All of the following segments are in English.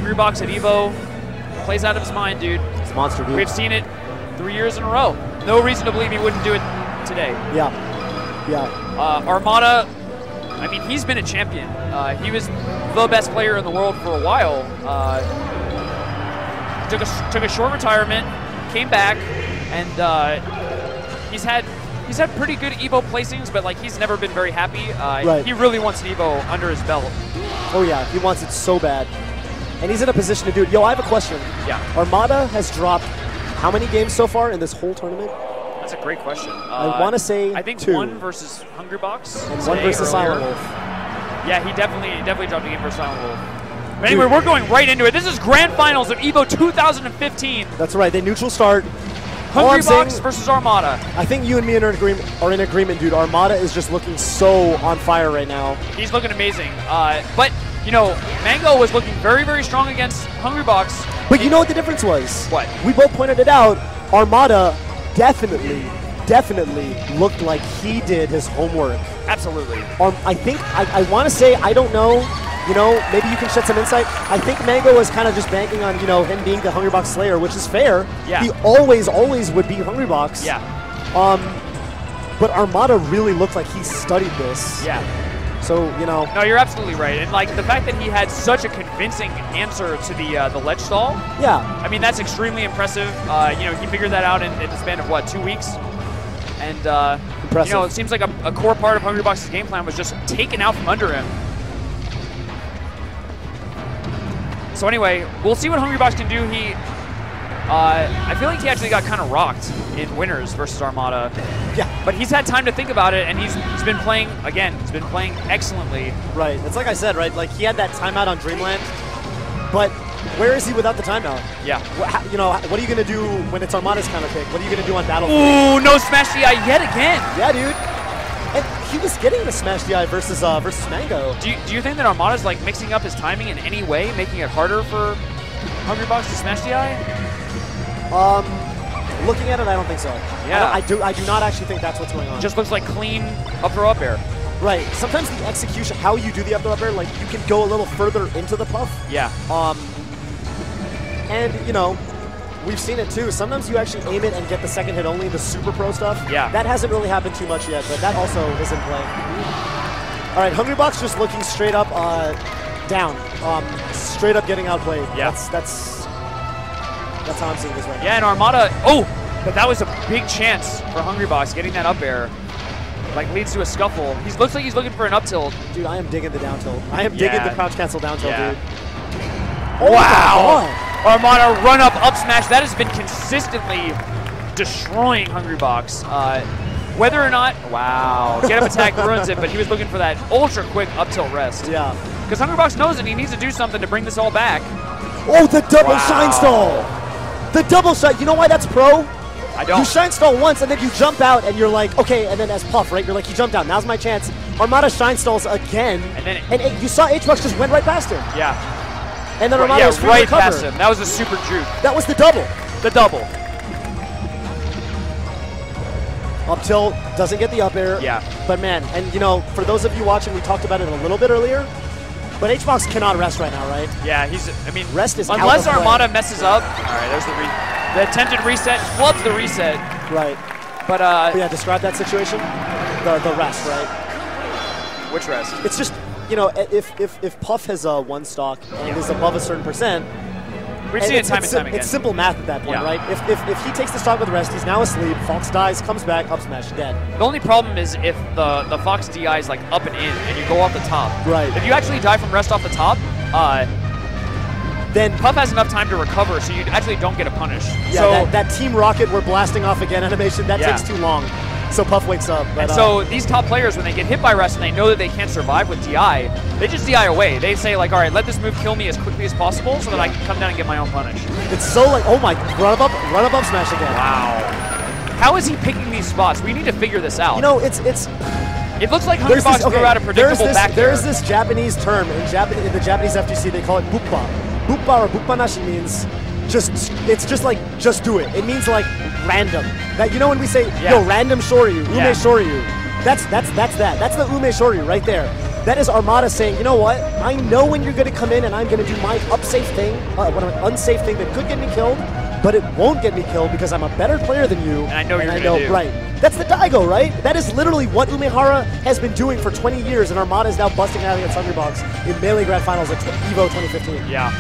Hungrybox at EVO plays out of his mind, dude. It's a monster, dude. We've seen it 3 years in a row. No reason to believe he wouldn't do it today. Yeah. Yeah. Armada, I mean, he's been a champion. He was the best player in the world for a while. Took a short retirement, came back, and he's had pretty good EVO placings, but like he's never been very happy. Right. He really wants an EVO under his belt. Oh yeah, he wants it so bad, and he's in a position to do it. Yo, I have a question. Yeah. Armada has dropped how many games so far in this whole tournament? That's a great question. I want to say I think 2. 1 versus Hungrybox. And 1 versus Silent Wolf. Yeah, he definitely dropped a game versus Silent Wolf. But anyway, we're going right into it. This is Grand Finals of EVO 2015. That's right. They neutral start. Hungrybox versus Armada. I think you and me are in agreement, dude. Armada is just looking so on fire right now. He's looking amazing. But, you know, Mango was looking very, very strong against Hungrybox. But you know what the difference was? What? We both pointed it out. Armada definitely looked like he did his homework. Absolutely. I think, I want to say, I don't know, you know, maybe you can shed some insight. I think Mango was kind of just banking on, you know, him being the Hungrybox Slayer, which is fair. Yeah. He always would be Hungrybox. Yeah. But Armada really looked like he studied this. Yeah. So, you know. No, you're absolutely right. And, like, the fact that he had such a convincing answer to the ledge stall. Yeah. I mean, that's extremely impressive. You know, he figured that out in the span of, what, 2 weeks? And, you know, it seems like a core part of Hungrybox's game plan was just taken out from under him. So anyway, we'll see what Hungrybox can do. I feel like he actually got kind of rocked in winners versus Armada. Yeah. But he's had time to think about it, and he's been playing, again, he's been playing excellently. Right. It's like I said, right? Like, he had that timeout on Dreamland, but where is he without the timeout? Yeah. You know, what are you going to do when it's Armada's counter pick? What are you going to do on Battlefield? Ooh, no smash DI yet again. Yeah, dude. And he was getting the smash DI versus Mango. Do you think that Armada's like mixing up his timing in any way, making it harder for Hungrybox to smash DI? Looking at it, I don't think so. Yeah. I do not actually think that's what's going on. Just looks like clean up throw up air. Right. Sometimes the execution, how you do the up throw up air, like you can go a little further into the puff. Yeah. And you know, we've seen it too. Sometimes you actually aim it and get the second hit only, the super pro stuff. Yeah. That hasn't really happened too much yet, but that also is in play. All right, Hungrybox just looking straight up down. Straight up getting outplayed. Yeah. That's how I'm seeing this right now. Yeah, and Armada, oh, but that was a big chance for Hungrybox getting that up air. Like leads to a scuffle. Looks like he's looking for an up tilt. Dude, I am digging the down tilt. I am digging the crouch cancel down tilt, dude. Oh wow! Armada run up smash. That has been consistently destroying Hungrybox. Whether or not, wow, get up attack ruins it, but he was looking for that ultra quick up tilt rest. Yeah. Because Hungrybox knows that he needs to do something to bring this all back. Oh, the double shine stall! The double shine. You know why that's pro? I don't. You shine stall once and then you jump out and you're like, okay, and then as Puff, right? You're like, you jumped out. Now's my chance. Armada shine stalls again. And then you saw HBox just went right past him. Yeah. And then Armada was free right to recover. past him. That was a super juke. That was the double. The double. Up tilt, doesn't get the up air. Yeah. But man, and you know, for those of you watching, we talked about it a little bit earlier, but HBox cannot rest right now, right? Yeah, I mean, rest is unless out of Armada messes up. All right, there's the attempted reset, flubs the reset. Right. But yeah, describe that situation. The rest, right? Which rest? It's just, you know, if Puff has a one stock and is above a certain percent, we've seen it time and time again. It's simple math at that point, right? If he takes the stock with rest, he's now asleep. Fox dies, comes back, up smash, dead. The only problem is if the Fox DI is like up and in, and you go off the top. Right. If you actually die from rest off the top, then Puff has enough time to recover, so you actually don't get a punish. Yeah, so, that Team Rocket, we're blasting off again animation, that takes too long. So Puff wakes up. But, and so these top players, when they get hit by rest and they know that they can't survive with DI, they just DI away. They say like, all right, let this move kill me as quickly as possible so that I can come down and get my own punish. It's so like, oh my, run up smash again. Wow. How is he picking these spots? We need to figure this out. You know, it looks like Hungrybox threw out a predictable back air. There's this Japanese term in the Japanese FGC. They call it bukba. Bukba or bukbanashi means it's just like just do it. It means like random. That, you know, when we say yo random shoryu, ume shoryu. That's that. That's the ume shoryu right there. That is Armada saying, you know what? I know when you're going to come in and I'm going to do my unsafe thing that could get me killed, but it won't get me killed because I'm a better player than you. And I know you're going to do. Right. That's the Daigo, right? That is literally what Umehara has been doing for 20 years, and Armada is now busting out against Hungrybox in Melee Grand Finals at EVO 2015. Yeah.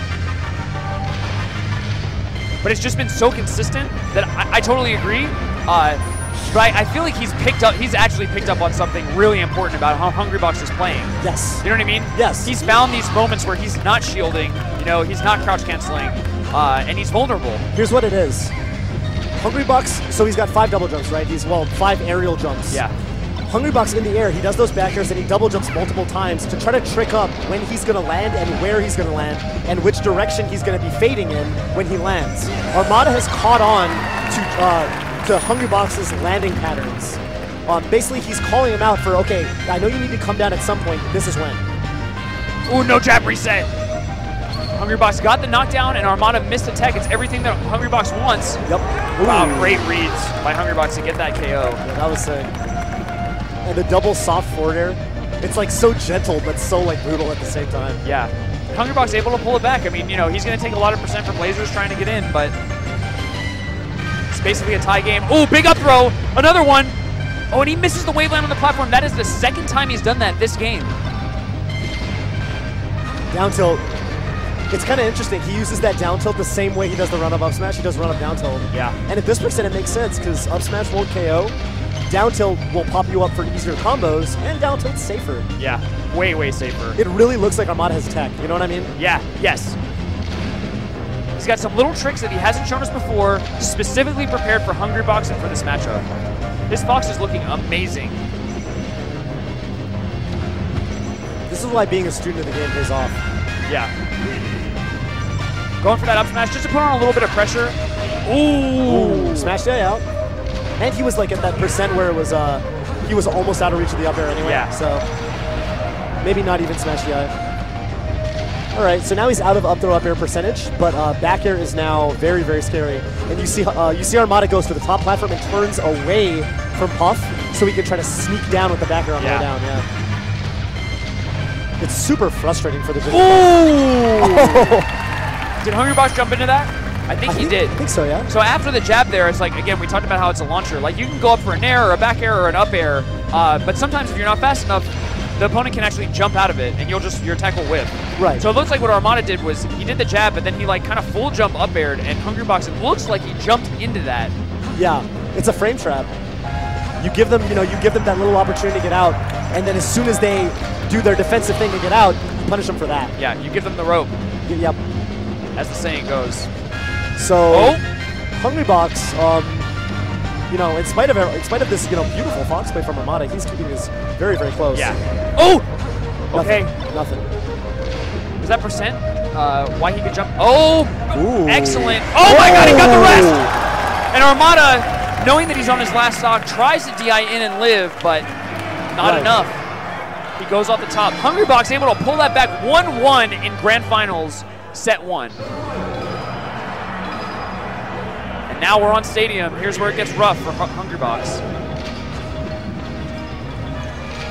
But it's just been so consistent that I totally agree. But I feel like he's actually picked up on something really important about how Hungrybox is playing. Yes. You know what I mean? Yes. He's found these moments where he's not shielding, you know, he's not crouch canceling, and he's vulnerable. Here's what it is. Hungrybox, so he's got 5 double jumps, right? 5 aerial jumps. Yeah. Hungrybox in the air, he does those back airs and he double jumps multiple times to try to trick up when he's going to land and where he's going to land and which direction he's going to be fading in when he lands. Armada has caught on to Hungrybox's landing patterns. Basically, he's calling him out for, okay, I know you need to come down at some point, this is when. Ooh, no jab reset. Hungrybox got the knockdown and Armada missed the tech. It's everything that Hungrybox wants. Yep. Wow, great reads by Hungrybox to get that KO. Yeah, that was sick. And the double soft forward air, it's like so gentle but so like brutal at the same time. Yeah. Hungrybox able to pull it back. I mean, you know, he's going to take a lot of percent from Blazers trying to get in, but it's basically a tie game. Oh, big up throw. Another one. Oh, and he misses the waveland on the platform. That is the second time he's done that this game. Down tilt. It's kind of interesting. He uses that down tilt the same way he does the run-up up smash. He does run-up down tilt. Yeah. And at this percent, it makes sense because up smash won't KO. Down tilt will pop you up for easier combos, and down tilt's safer. Yeah, way, way safer. It really looks like Armada has tech. You know what I mean? Yeah, yes. He's got some little tricks that he hasn't shown us before, specifically prepared for Hungrybox and for this matchup. His Fox is looking amazing. This is why being a student of the game pays off. Yeah. Going for that up smash just to put on a little bit of pressure. Ooh. Smash day out. And he was like at that percent where it was he was almost out of reach of the up air anyway. Yeah. So maybe not even smash DI. All right, so now he's out of up throw up air percentage, but back air is now very, very scary. And you see Armada goes to the top platform and turns away from Puff so he can try to sneak down with the back air on the way down. Yeah. It's super frustrating for the Jigglypuff. Ooh! Did Hungrybox jump into that? I think he did. I think so, yeah. So after the jab there, it's like, again, we talked about how it's a launcher. Like, you can go up for an air or a back air or an up air, but sometimes if you're not fast enough, the opponent can actually jump out of it, and your attack will whip. Right. So it looks like what Armada did was he did the jab, but then he like kind of full jump up aired, and Hungrybox, it looks like he jumped into that. Yeah, it's a frame trap. You give them, you give them that little opportunity to get out, and then as soon as they do their defensive thing to get out, you punish them for that. Yeah, you give them the rope. Yep. As the saying goes. So, Hungrybox, in spite of this, beautiful Fox play from Armada, he's keeping this very, very close. Yeah. Oh! Nothing. Okay. Nothing. Was that percent? Why he could jump? Oh! Ooh. Excellent. Oh my god, he got the rest! And Armada, knowing that he's on his last stock, tries to DI in and live, but not enough. He goes off the top. Hungrybox able to pull that back 1-1 in Grand Finals, set 1. And now we're on Stadium. Here's where it gets rough for Hungrybox.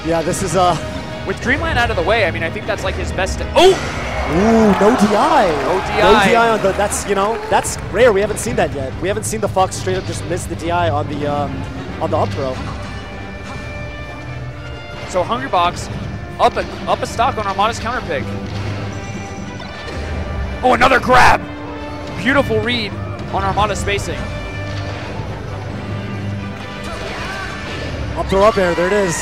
Yeah, this is with Dreamland out of the way, I mean, I think that's like his best. Oh! Ooh, no DI. No DI. No DI on the. That's rare. We haven't seen that yet. We haven't seen the Fox straight up just miss the DI on the up throw. So Hungrybox up a stock on Armada's counter pick. Oh, another grab! Beautiful read on Armada's spacing. Up throw up air. There it is.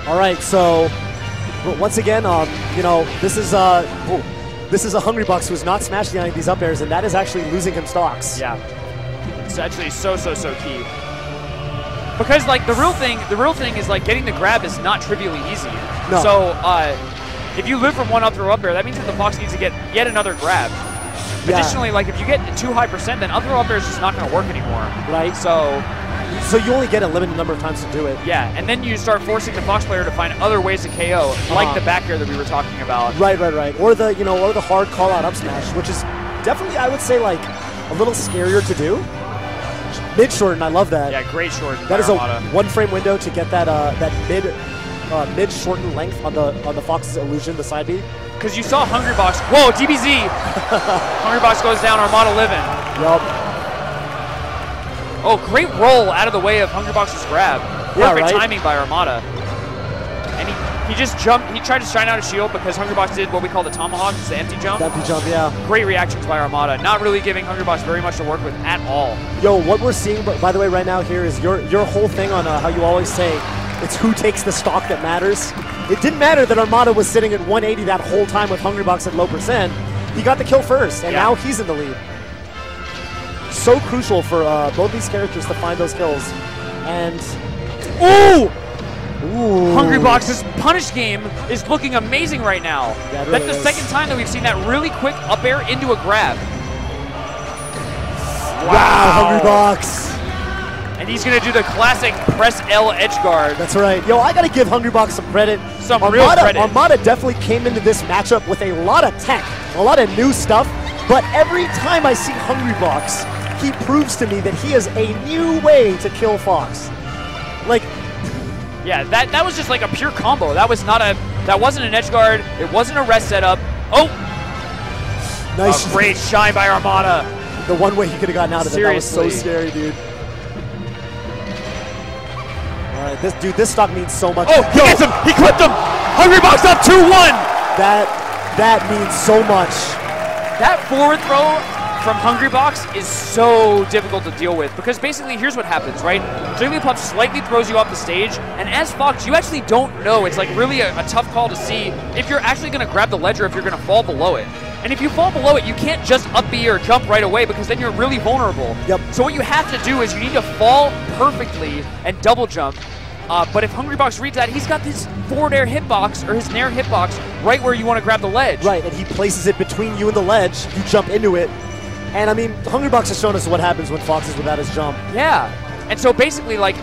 All right, so once again, this is a Hungrybox who's not smashing any of these up airs, and that is actually losing him stocks. Yeah, it's actually so key. Because like the real thing is like getting the grab is not trivially easy. No. So if you live from one up throw up air, that means that the Fox needs to get yet another grab. Yeah. Additionally, like if you get too high percent, then up throw up air is just not going to work anymore. Right. So you only get a limited number of times to do it. Yeah, and then you start forcing the Fox player to find other ways to KO, like the back air that we were talking about. Right. Or the hard call out up smash, which is definitely, I would say, like a little scarier to do. Mid shorten, I love that. Yeah, great shorten. That is a Armada. 1 frame window to get that mid shorten length on the Fox's illusion, the side B. Because you saw Hungrybox. Whoa, DBZ. Hungrybox goes down. Armada living. Yup. Oh, great roll out of the way of Hungrybox's grab. Yeah, Perfect right? timing by Armada. And he just jumped. He tried to shine out a shield because Hungrybox did what we call the tomahawk. It's the empty jump. Empty jump, yeah. Great reactions by Armada. Not really giving Hungrybox very much to work with at all. Yo, what we're seeing, by the way, right now here is your whole thing on how you always say it's who takes the stock that matters. It didn't matter that Armada was sitting at 180 that whole time with Hungrybox at low percent. He got the kill first, and now he's in the lead. So crucial for both these characters to find those kills. And ooh! Hungrybox's punish game is looking amazing right now. Yeah, That's the second time that we've seen that really quick up air into a grab. Wow, Hungrybox. And he's going to do the classic press L edge guard. That's right. Yo, I got to give Hungrybox some credit. Real credit. Armada definitely came into this matchup with a lot of tech, a lot of new stuff. But every time I see Hungrybox, he proves to me that he is a new way to kill Fox. Like, yeah, that was just like a pure combo. That wasn't an edge guard. It wasn't a rest setup. Oh, nice, great shine by Armada. The one way he could have gotten out of it. That was so scary, dude. All right, this stock means so much. Oh, he gets him. He clipped him. Hungrybox up 2-1. That means so much. That forward throw from Hungrybox is so difficult to deal with because basically here's what happens, right? Jigglypuff slightly throws you off the stage, and as Fox, you actually don't know. It's like really a tough call to see if you're actually going to grab the ledge or if you're going to fall below it. And if you fall below it, you can't just up B or jump right away because then you're really vulnerable. Yep. So what you have to do is you need to fall perfectly and double jump. But if Hungrybox reads that, he's got this forward air hitbox, or his nair hitbox, right where you want to grab the ledge. Right, and he places it between you and the ledge. You jump into it. And I mean, Hungrybox has shown us what happens when Fox is without his jump. Yeah. And so basically, like,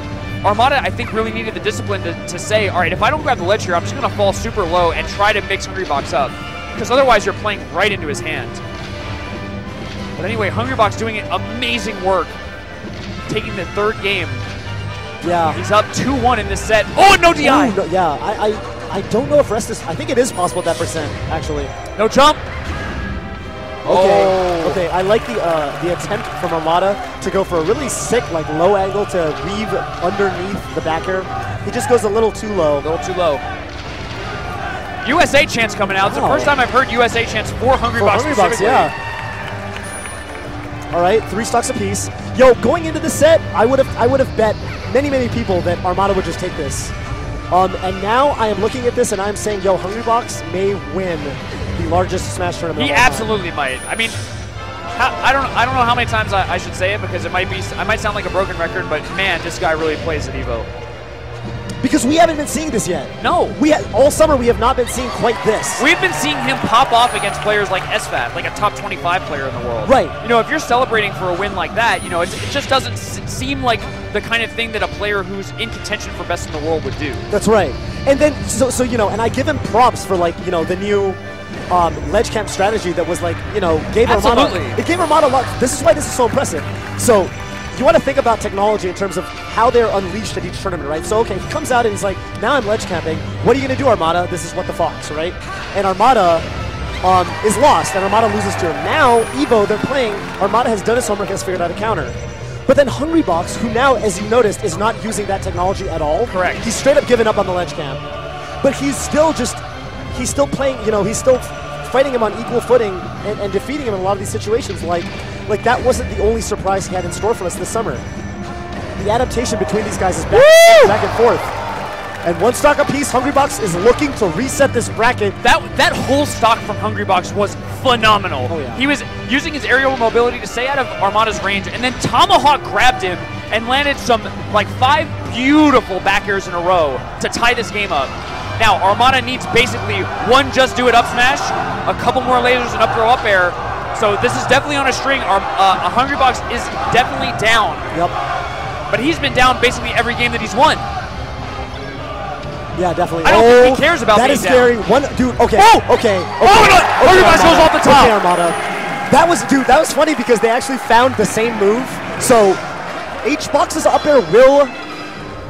Armada, I think, really needed the discipline to say, all right, if I don't grab the ledge here, I'm just going to fall super low and try to mix Hungrybox up. Because otherwise, you're playing right into his hand. But anyway, Hungrybox doing amazing work, taking the third game. Yeah. He's up 2-1 in this set. Oh, no DI! Ooh, no, yeah, I don't know if rest is... I think it is possible at that percent, actually. No jump! Okay, okay. I like the attempt from Armada to go for a really sick, like, low angle to weave underneath the back air. He just goes a little too low. A little too low. USA chants coming out. It's the first time I've heard USA chants for Hungrybox specifically. Yeah. All right, 3 stocks apiece. Yo, going into the set, I would have bet many people that Armada would just take this. And now I am looking at this and I'm saying, yo, Hungrybox may win the largest Smash tournament. He absolutely might. I mean, I don't know how many times I should say it because I might sound like a broken record, but man, this guy really plays at EVO. Because we haven't been seeing this yet. No. All summer we have not been seeing quite this. We've been seeing him pop off against players like SFAT, like a top 25 player in the world. Right. You know, if you're celebrating for a win like that, you know, it just doesn't seem like the kind of thing that a player who's in contention for best in the world would do. That's right. And then, so you know, and I give him props for, like, you know, the new ledge camp strategy that was, like, you know, gave Armada. It gave Armada a lot. This is why this is so impressive. So, you want to think about technology in terms of how they're unleashed at each tournament, right? So, okay, he comes out and he's like, now I'm ledge camping. What are you going to do, Armada? This is what the Fox, right? And Armada is lost, and Armada loses to him. Now, EVO, they're playing. Armada has done his homework, has figured out a counter. But then Hungrybox, who now, as you noticed, is not using that technology at all. Correct. He's straight up given up on the ledge camp. But he's still playing, you know, he's still fighting him on equal footing and defeating him in a lot of these situations. Like that wasn't the only surprise he had in store for us this summer. The adaptation between these guys is back and forth. And 1 stock apiece, Hungrybox is looking to reset this bracket. That whole stock from Hungrybox was phenomenal. Oh, yeah. He was using his aerial mobility to stay out of Armada's range, and then Tomahawk grabbed him and landed some, like, 5 beautiful back airs in a row to tie this game up. Now, Armada needs basically 1 just do it up smash, a couple more lasers and up throw up air. So this is definitely on a string. Hungrybox is definitely down. Yep. But he's been down basically every game that he's won. Yeah, definitely. I don't think he cares about that being is scary. down. Okay. Oh! Okay. Hungrybox goes off the top. Okay, Armada. That was funny because they actually found the same move. So H-Box's up air will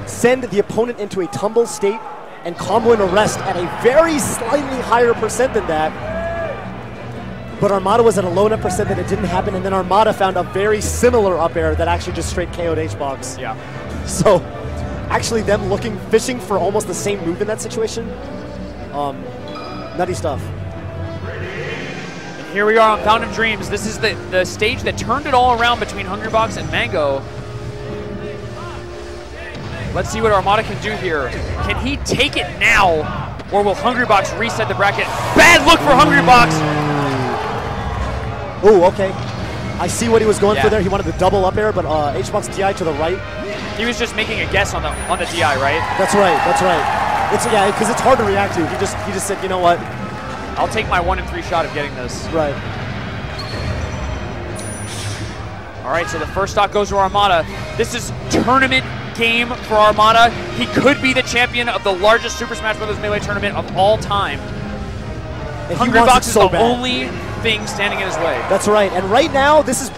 send the opponent into a tumble state and combo and arrest at a very slightly higher percent than that. But Armada was at a low enough percent that it didn't happen, and then Armada found a very similar up air that actually just straight KO'd H-Box. Yeah. So, actually them fishing for almost the same move in that situation. Nutty stuff. And here we are on Fountain of Dreams. This is the stage that turned it all around between Hungrybox and Mango. Let's see what Armada can do here. Can he take it now, or will Hungrybox reset the bracket? Bad look for Hungrybox! Oh, okay. I see what he was going for there. He wanted the double up air, but H-Box DI to the right. He was just making a guess on the DI, right? That's right, that's right. Yeah, because it's hard to react to. He just said, you know what? I'll take my 1 in 3 shot of getting this. Right. All right, so the first stock goes to Armada. This is tournament game for Armada. He could be the champion of the largest Super Smash Bros. Melee tournament of all time. Hungrybox is the only thing standing in his way. That's right, and right now this is.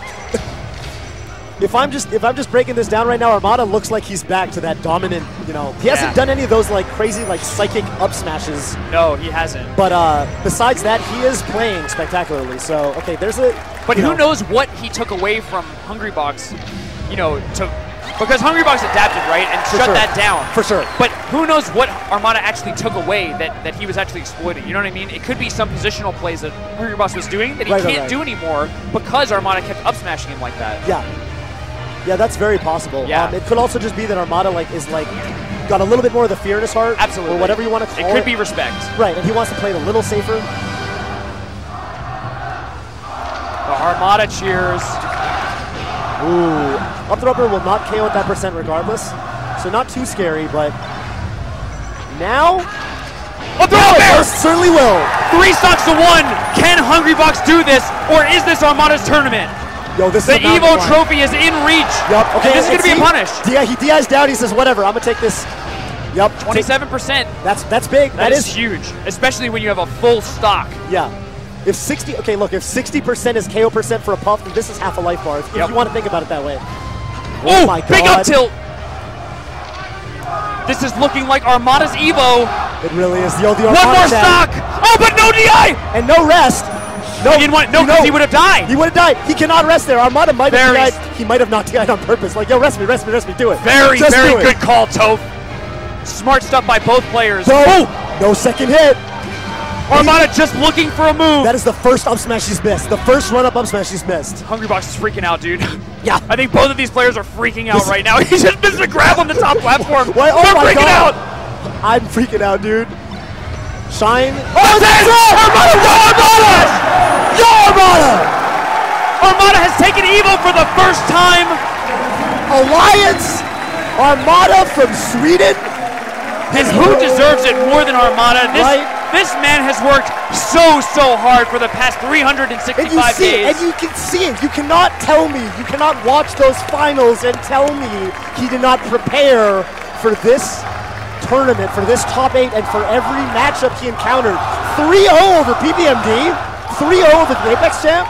If I'm just breaking this down right now, Armada looks like he's back to that dominant. You know, he hasn't done any of those like crazy like psychic up smashes. No, he hasn't. But besides that, he is playing spectacularly. So okay, there's a. But who knows what he took away from Hungrybox? You know, because Hungrybox adapted, right, and shut that down. For sure. But who knows what Armada actually took away that he was actually exploiting? You know what I mean? It could be some positional plays that Hungrybox was doing that he can't do anymore because Armada kept up smashing him like that. Yeah. Yeah, that's very possible. Yeah. It could also just be that Armada is got a little bit more of the fear in his heart. Absolutely. Or whatever you want to call it. It could be respect. Right, and he wants to play it a little safer. The Armada cheers. Ooh. Up throw will not KO at that percent regardless. So not too scary, but now Up throw bear! Certainly will. 3 stocks to 1. Can Hungrybox do this, or is this Armada's tournament? Yo, this the is EVO trophy is in reach. Yep. Okay. And this is going to be punished. He DI's down. He says, "Whatever. I'm gonna take this." Yep. 27%. That's big. That is huge, especially when you have a full stock. Yeah. If 60% is KO percent for a puff, then this is half a life bar. If you want to think about it that way. Oh my God. Big up tilt. This is looking like Armada's EVO. It really is. Yo, the Armada one more stock. Oh, but no DI and no rest. No, he didn't want, no, because he would have died. He would have died. He cannot rest there. Armada might have died. He might have not died on purpose. Like, yo, rest me, do it. Very good call, Toph. Smart stuff by both players. No second hit. Armada just looking for a move. That is the first up smash he's missed. The first run-up smash he's missed. Hungrybox is freaking out, dude. Yeah. I think both of these players are freaking out right now. He just missed a grab on the top platform. Why? Oh, they're my freaking God. out. I'm freaking out, dude. Shine. Oh, that's it! Armada! Yo, Armada! Armada has taken EVO for the first time. Alliance Armada from Sweden. And who deserves it more than Armada? This man has worked so hard for the past 365 days. And you can see it. You cannot tell me, you cannot watch those finals and tell me he did not prepare for this tournament, for this top 8, and for every matchup he encountered. 3-0 over PPMD, 3-0 over the Apex champ.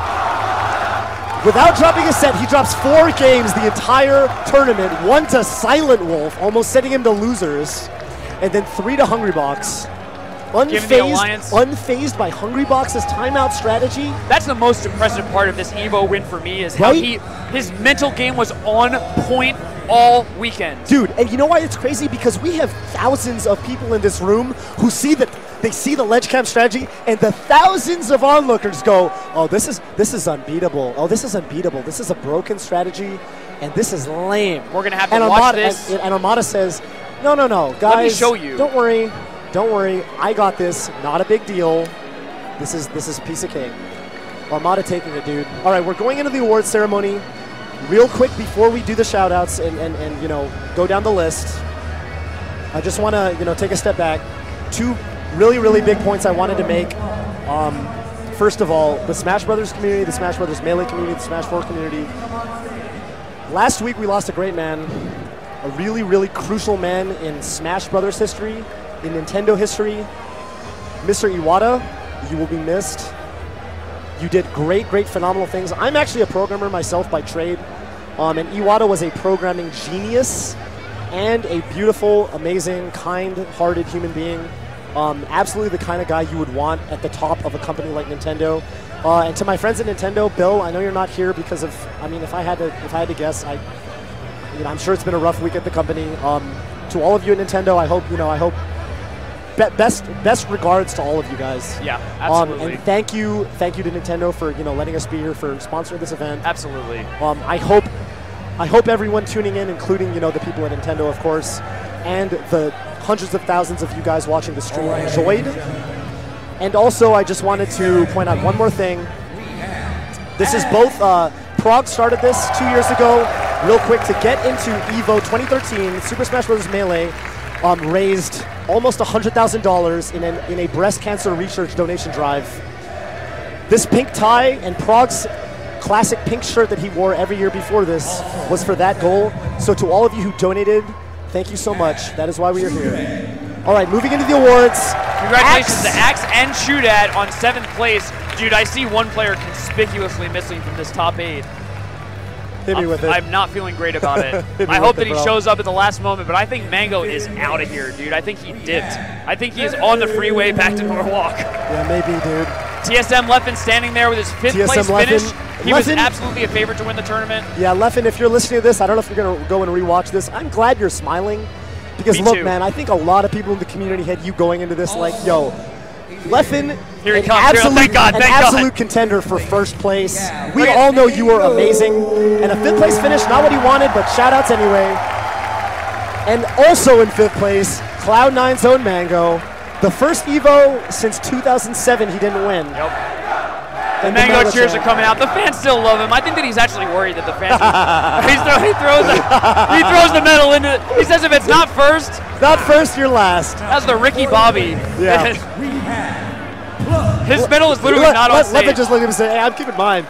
Without dropping a set, he drops 4 games the entire tournament, 1 to Silent Wolf, almost sending him to losers, and then 3 to Hungrybox. Unfazed by Hungrybox's timeout strategy. That's the most impressive part of this EVO win for me, is how his mental game was on point all weekend. Dude, and you know why it's crazy? Because we have thousands of people in this room who see that they see the ledge cam strategy, and the thousands of onlookers go, "Oh, this is unbeatable. Oh, this is unbeatable. This is a broken strategy, and this is lame." We're gonna have to watch this. And Armada says, "No, guys. Let me show you. Don't worry. I got this. Not a big deal. This is a piece of cake." Armada taking it, dude. All right, we're going into the awards ceremony. Real quick before we do the shout-outs and you know, go down the list, I just want to, you know, take a step back. 2 really big points I wanted to make. First of all, the Smash Brothers community, the Smash Brothers Melee community, the Smash 4 community. Last week we lost a great man, a really crucial man in Smash Brothers history, in Nintendo history. Mr. Iwata, you will be missed. You did great, phenomenal things. I'm actually a programmer myself by trade. And Iwata was a programming genius and a beautiful, amazing, kind-hearted human being. Absolutely the kind of guy you would want at the top of a company like Nintendo. And to my friends at Nintendo, Bill, I know you're not here because of, I mean, if I had to guess, I'm sure it's been a rough week at the company. To all of you at Nintendo, I hope best regards to all of you guys. Yeah, absolutely. And thank you to Nintendo for letting us be here, for sponsoring this event. Absolutely. I hope everyone tuning in, including the people at Nintendo, of course, and the hundreds of thousands of you guys watching the stream enjoyed. And also, I just wanted to point out one more thing. This is both Prague started this 2 years ago. Real quick, to get into EVO 2013, Super Smash Bros. Melee raised almost $100,000 in a breast cancer research donation drive. This pink tie and Prague's classic pink shirt that he wore every year before this was for that goal. So to all of you who donated, thank you so much. That is why we are here. All right, moving into the awards. Congratulations to Axe and Shootat on 7th place. Dude, I see one player conspicuously missing from this top 8. Hit me with it. I'm not feeling great about it. I hope that he shows up at the last moment, but I think Mango is out of here, dude. I think he dipped. I think he is on the freeway back to Norwalk. Yeah, maybe, dude. TSM Leffen standing there with his 5th place finish. He was absolutely a favorite to win the tournament. Yeah, Leffen, if you're listening to this, I don't know if you're going to go and rewatch this. I'm glad you're smiling. Because look, man, I think a lot of people in the community had you going into this like, yo, Leffen, here he comes. Thank God, an absolute contender for first place. Yeah. We all know you were amazing. And a 5th place finish, not what he wanted, but shout outs anyway. And also in 5th place, Cloud9's own Mango. The first EVO since 2007 he didn't win. Yep. The Mango cheers are coming out. The fans still love him. I think that he's actually worried that the fans he throws the medal into it. He says if it's not first. Not first, you're last. That's the Ricky Bobby. Yeah. His medal is literally not on stage. Let me just look at him and say, hey, I'm keeping mine.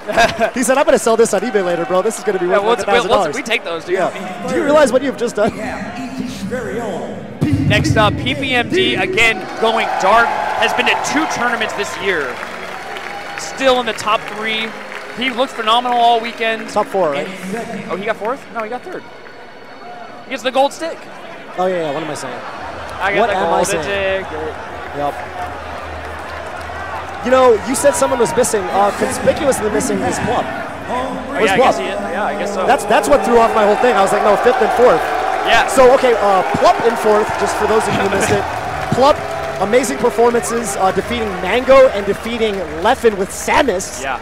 He said, I'm going to sell this on eBay later, bro. This is going to be worth $1,000. We take those, dude. Yeah. Do you realize what you've just done? Next up, PPMD, again, going dark, has been to 2 tournaments this year. Still in the top 3. He looked phenomenal all weekend. Top 4, right? Oh, he got 4th? No, he got 3rd. He gets the gold stick. Oh, yeah, what am I saying? I got the gold stick. Yep. You said someone was missing. Conspicuously missing is Plum. Oh, yeah, I guess so. That's what threw off my whole thing. I was like, no, 5th and 4th. Yeah. So, okay, Plup in 4th, just for those of you who missed it. Plup, amazing performances, defeating Mango and defeeting Leffen with Samus. Yeah.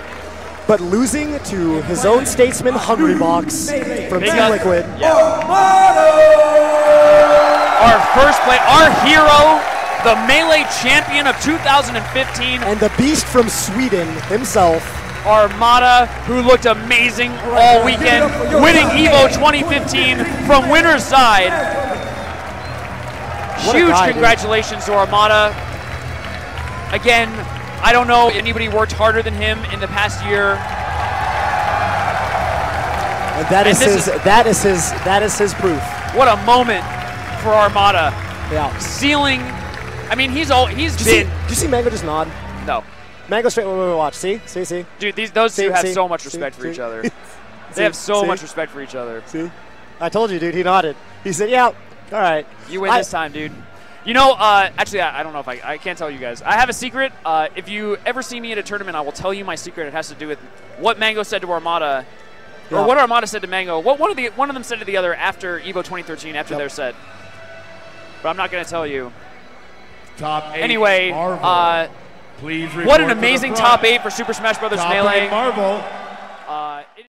But losing to his own statesman, Hungrybox, from Team Liquid. Yeah. Our first play, our hero, the Melee champion of 2015. And the beast from Sweden himself. Armada, who looked amazing all weekend, winning EVO 2015 from winner's side. Huge congratulations to Armada. Again, I don't know if anybody worked harder than him in the past year. And that is his proof. What a moment for Armada. Yeah. Sealing. I mean, he's been. Did you see Mango just nod? No. Mango straight. Wait, watch. See. Dude, those two have so much respect for each other. They have so much respect for each other. See. I told you, dude. He nodded. He said, "Yeah, all right." You win this time, dude. You know, actually, I don't know if I can't tell you guys. I have a secret. If you ever see me at a tournament, I will tell you my secret. It has to do with what Mango said to Armada, or what Armada said to Mango. What one of them said to the other after EVO 2013, after their set. But I'm not going to tell you. Top 8 anyway, please what an amazing top 8 for Super Smash Bros. Melee. Marvel.